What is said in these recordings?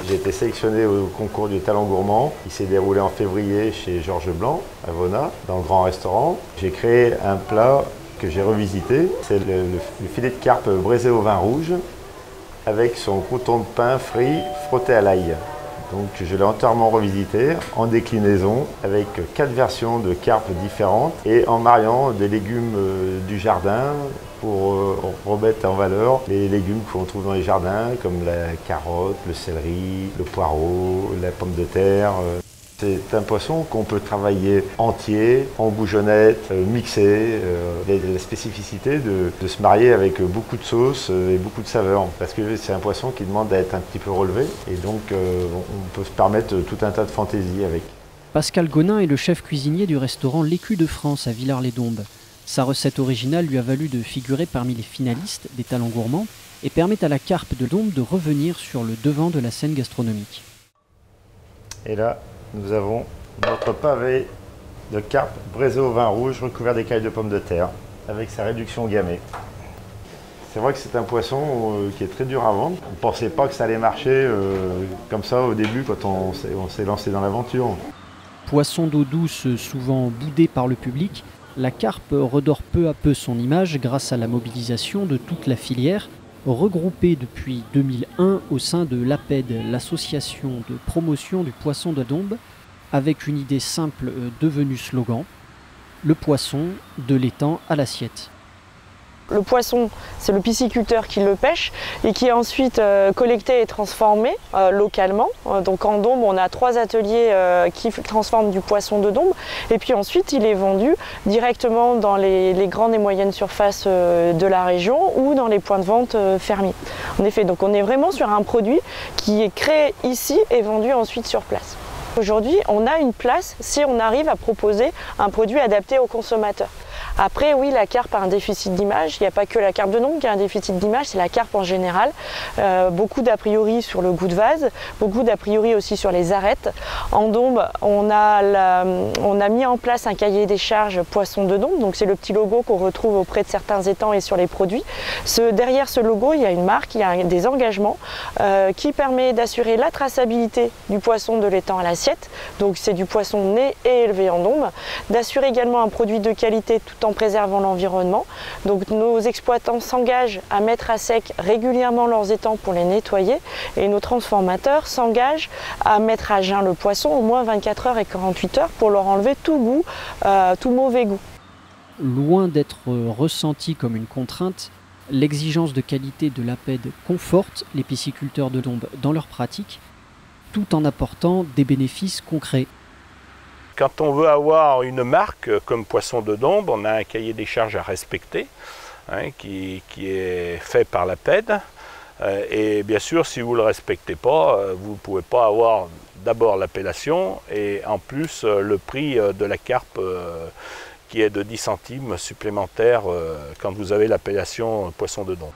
J'ai été sélectionné au concours du Talent Gourmand qui s'est déroulé en février chez Georges Blanc à Vona, dans le grand restaurant. J'ai créé un plat que j'ai revisité, c'est le filet de carpe braisé au vin rouge avec son crouton de pain frit frotté à l'ail. Donc je l'ai entièrement revisité en déclinaison avec 4 versions de carpes différentes et en mariant des légumes du jardin pour remettre en valeur les légumes qu'on trouve dans les jardins comme la carotte, le céleri, le poireau, la pomme de terre. C'est un poisson qu'on peut travailler entier, en bougeonnette, mixé. Il y a la spécificité de se marier avec beaucoup de sauce et beaucoup de saveurs. Parce que c'est un poisson qui demande à être un petit peu relevé. Et donc on peut se permettre tout un tas de fantaisies avec. Pascal Gonin est le chef cuisinier du restaurant L'Écu de France à Villars-les-Dombes. Sa recette originale lui a valu de figurer parmi les finalistes des Talents Gourmands et permet à la carpe de Dombes de revenir sur le devant de la scène gastronomique. Et là, nous avons notre pavé de carpe braisé au vin rouge recouvert d'écailles de pommes de terre avec sa réduction gammée. C'est vrai que c'est un poisson qui est très dur à vendre. On ne pensait pas que ça allait marcher comme ça au début quand on s'est lancé dans l'aventure. Poisson d'eau douce souvent boudé par le public, la carpe redore peu à peu son image grâce à la mobilisation de toute la filière, regroupée depuis 2001 au sein de l'APED, l'association de promotion du poisson de Dombes, avec une idée simple devenue slogan, le poisson de l'étang à l'assiette. Le poisson, c'est le pisciculteur qui le pêche et qui est ensuite collecté et transformé localement. Donc en Dombes, on a 3 ateliers qui transforment du poisson de Dombes. Et puis ensuite, il est vendu directement dans les grandes et moyennes surfaces de la région ou dans les points de vente fermiers. En effet, donc on est vraiment sur un produit qui est créé ici et vendu ensuite sur place. Aujourd'hui, on a une place si on arrive à proposer un produit adapté aux consommateurs. Après, oui, la carpe a un déficit d'image. Il n'y a pas que la carpe de Dombes qui a un déficit d'image, c'est la carpe en général. Beaucoup d'a priori sur le goût de vase, beaucoup d'a priori aussi sur les arêtes. En Dombes, on a mis en place un cahier des charges poisson de Dombes. Donc c'est le petit logo qu'on retrouve auprès de certains étangs et sur les produits. Derrière ce logo, il y a une marque, il y a des engagements qui permet d'assurer la traçabilité du poisson de l'étang à l'assiette. Donc c'est du poisson né et élevé en Dombes. D'assurer également un produit de qualité tout en préservant l'environnement. Donc nos exploitants s'engagent à mettre à sec régulièrement leurs étangs pour les nettoyer et nos transformateurs s'engagent à mettre à jeun le poisson au moins 24 heures et 48 heures pour leur enlever tout goût, tout mauvais goût. Loin d'être ressenti comme une contrainte, l'exigence de qualité de l'APED conforte les pisciculteurs de Dombes dans leur pratique, tout en apportant des bénéfices concrets. Quand on veut avoir une marque comme Poisson de Dombes, on a un cahier des charges à respecter qui est fait par l'APED. Et bien sûr, si vous ne le respectez pas, vous ne pouvez pas avoir d'abord l'appellation et en plus le prix de la carpe qui est de 10 centimes supplémentaires quand vous avez l'appellation Poisson de Dombes.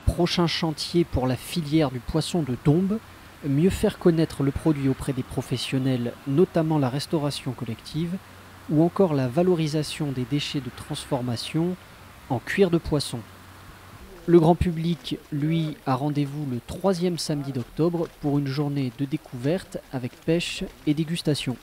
Prochain chantier pour la filière du poisson de Dombes, mieux faire connaître le produit auprès des professionnels, notamment la restauration collective, ou encore la valorisation des déchets de transformation en cuir de poisson. Le grand public, lui, a rendez-vous le 3e samedi d'octobre pour une journée de découverte avec pêche et dégustation.